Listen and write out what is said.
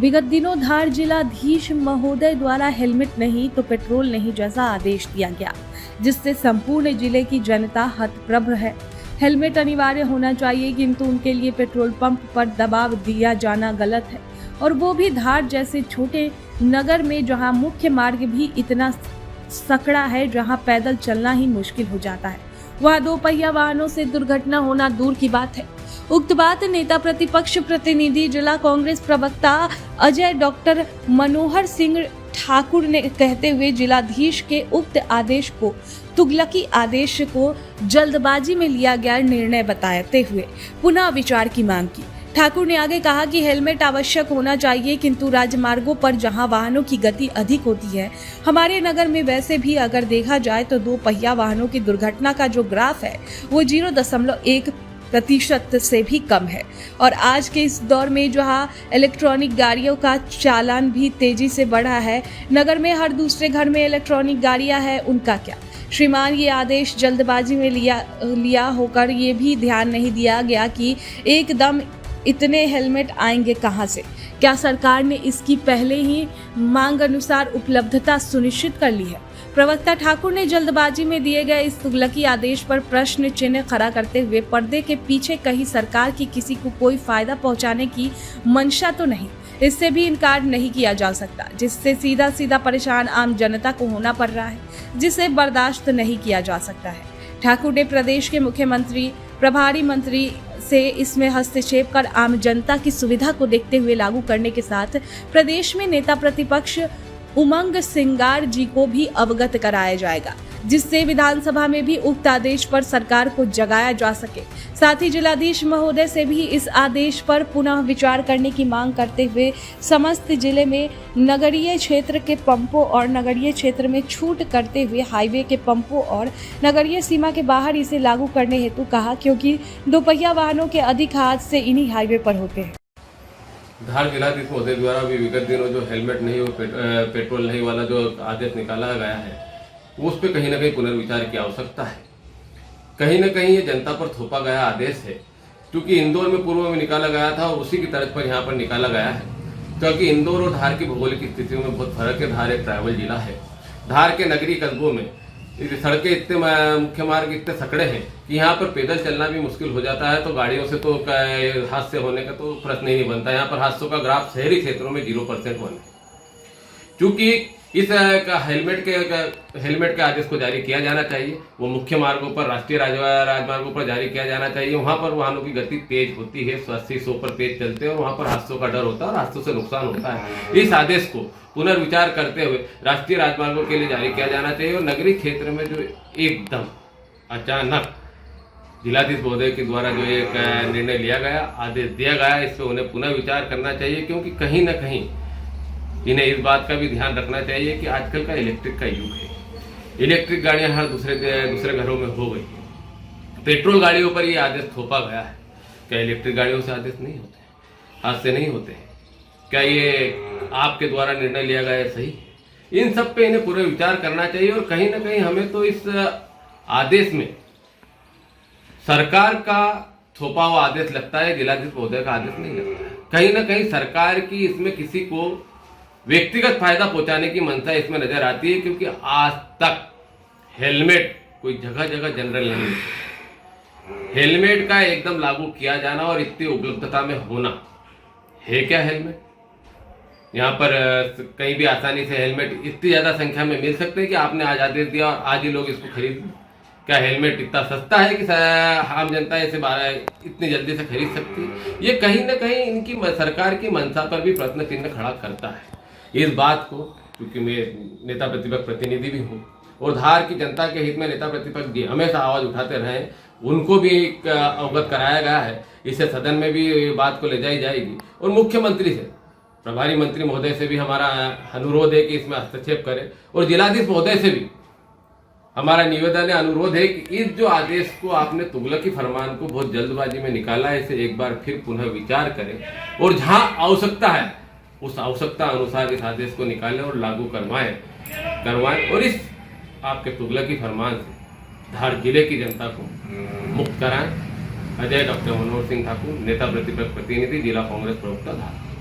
विगत दिनों धार जिलाधीश महोदय द्वारा हेलमेट नहीं तो पेट्रोल नहीं जैसा आदेश दिया गया, जिससे संपूर्ण जिले की जनता हतप्रभ है। हेलमेट अनिवार्य होना चाहिए, किंतु उनके लिए पेट्रोल पंप पर दबाव दिया जाना गलत है, और वो भी धार जैसे छोटे नगर में जहां मुख्य मार्ग भी इतना सकड़ा है, जहां पैदल चलना ही मुश्किल हो जाता है। वहां दो पहिया वाहनों से दुर्घटना होना दूर की बात है। उक्त बात नेता प्रतिपक्ष प्रतिनिधि जिला कांग्रेस प्रवक्ता अजय डॉक्टर मनोहर सिंह ठाकुर ने कहते हुए जिलाधीश के उक्त आदेश को तुगलकी आदेश को जल्दबाजी में लिया गया निर्णय बताते हुए पुनः विचार की मांग की। ठाकुर ने आगे कहा कि हेलमेट आवश्यक होना चाहिए, किंतु राजमार्गों पर जहां वाहनों की गति अधिक होती है, हमारे नगर में वैसे भी अगर देखा जाए तो दो पहिया वाहनों की दुर्घटना का जो ग्राफ है वो 0.1% से भी कम है। और आज के इस दौर में जहां इलेक्ट्रॉनिक गाड़ियों का चालान भी तेजी से बढ़ा है, नगर में हर दूसरे घर में इलेक्ट्रॉनिक गाड़ियां हैं, उनका क्या? श्रीमान, ये आदेश जल्दबाजी में लिया होकर ये भी ध्यान नहीं दिया गया कि एकदम इतने हेलमेट आएंगे कहां से? क्या सरकार ने इसकी पहले ही मांग अनुसार उपलब्धता सुनिश्चित कर ली है? प्रवक्ता ठाकुर ने जल्दबाजी में दिए गए इस तुगलकी आदेश पर प्रश्न चिन्ह खड़ा करते हुए पर्दे के पीछे कहीं सरकार की किसी को कोई फायदा पहुंचाने की मंशा तो नहीं, इससे भी इनकार नहीं किया जा सकता, जिससे सीधा परेशान आम जनता को होना पड़ रहा है, जिसे बर्दाश्त नहीं किया जा सकता है। ठाकुर ने प्रदेश के मुख्यमंत्री प्रभारी मंत्री से इसमें हस्तक्षेप कर आम जनता की सुविधा को देखते हुए लागू करने के साथ प्रदेश में नेता प्रतिपक्ष उमंग सिंगार जी को भी अवगत कराया जाएगा, जिससे विधानसभा में भी उक्त आदेश पर सरकार को जगाया जा सके। साथ ही जिलाधीश महोदय से भी इस आदेश पर पुनः विचार करने की मांग करते हुए समस्त जिले में नगरीय क्षेत्र के पंपों और नगरीय क्षेत्र में छूट करते हुए हाईवे के पंपों और नगरीय सीमा के बाहर इसे लागू करने हेतु कहा, क्योंकि दोपहिया वाहनों के अधिक हादसे इन्हीं हाईवे पर होते हैं। धार जिलाधीश महोदय द्वारा भी विगत दिनों जो हेलमेट नहीं और पेट्रोल नहीं वाला जो आदेश निकाला गया है, उस पर कहीं ना कहीं पुनर्विचार की आवश्यकता है। कहीं ना कहीं ये जनता पर थोपा गया आदेश है, क्योंकि इंदौर में पूर्व में निकाला गया था और उसी की तर्ज पर यहाँ पर निकाला गया है, क्योंकि इंदौर और धार की भौगोलिक स्थितियों में बहुत फर्क है। धार एक ट्राइबल जिला है। धार के नगरी कस्बों में सड़कें इतने मुख्य मार्ग इतने सकड़े हैं कि यहाँ पर पैदल चलना भी मुश्किल हो जाता है, तो गाड़ियों से तो हादसे होने का तो प्रश्न ही नहीं बनता। यहाँ पर हादसों का ग्राफ शहरी क्षेत्रों में 0% होने, क्योंकि इस हेलमेट के आदेश को जारी किया जाना चाहिए। वो मुख्य मार्गों पर, राष्ट्रीय राजमार्गों पर जारी किया जाना चाहिए। वहां पर वाहनों की गति तेज होती है, 80-100 पर तेज चलते हैं और वहां पर हादसों का डर होता है और हादसों से नुकसान होता है। इस आदेश को पुनर्विचार करते हुए राष्ट्रीय राजमार्गों के लिए जारी किया जाना चाहिए। और नगरीय क्षेत्र में जो एकदम अचानक जिलाधीश महोदय के द्वारा जो एक निर्णय लिया गया, आदेश दिया गया, इस पर उन्हें पुनः विचार करना चाहिए, क्योंकि कहीं ना कहीं इन्हें इस बात का भी ध्यान रखना चाहिए कि आजकल का इलेक्ट्रिक का युग है। इलेक्ट्रिक गाड़ियां हर दूसरे घरों में हो गई। पेट्रोल गाड़ियों पर ये आदेश थोपा गया है। क्या इलेक्ट्रिक गाड़ियों से आदेश नहीं होते, हादसे नहीं होते? क्या ये आपके द्वारा निर्णय लिया गया है सही? इन सब पे इन्हें पूरे विचार करना चाहिए। और कहीं ना कहीं हमें तो इस आदेश में सरकार का थोपा हुआ आदेश लगता है, जिलाधीश महोदय का आदेश नहीं लगता है। कहीं ना कहीं सरकार की इसमें किसी को व्यक्तिगत फायदा पहुंचाने की मंशा इसमें नजर आती है, क्योंकि आज तक हेलमेट कोई जगह जगह जनरल नहीं है। हेलमेट का एकदम लागू किया जाना और इतनी उपलब्धता में होना है क्या हेलमेट? यहाँ पर कहीं भी आसानी से हेलमेट इतनी ज्यादा संख्या में मिल सकते हैं कि आपने आज आदेश दिया और आज ही लोग इसको खरीद। क्या हेलमेट इतना सस्ता है कि आम जनता इसे इतनी जल्दी से खरीद सकती है? ये कहीं ना कहीं इनकी सरकार की मंशा पर भी प्रश्न चिन्ह खड़ा करता है। इस बात को, क्योंकि मैं नेता प्रतिपक्ष प्रतिनिधि भी हूँ और धार की जनता के हित में नेता प्रतिपक्ष जी हमेशा आवाज उठाते रहे, उनको भी अवगत कराया गया है। इससे सदन में भी ये बात को ले जाई जाएगी और मुख्यमंत्री से, प्रभारी मंत्री महोदय से भी हमारा अनुरोध है कि इसमें हस्तक्षेप करें। और जिलाधीश महोदय से भी हमारा निवेदन है, अनुरोध है कि इस जो आदेश को आपने तुगलकी फरमान को बहुत जल्दबाजी में निकाला है, इसे एक बार फिर पुनः विचार करें और जहां आवश्यकता है उस आवश्यकता अनुसार इस आदेश को निकालें और लागू करवाएं और इस आपके तुगलकी फरमान से धार जिले की जनता को मुक्त कराएं। अजय डॉक्टर मनोहर सिंह ठाकुर, नेता प्रतिपक्ष प्रतिनिधि, जिला कांग्रेस प्रवक्ता धार।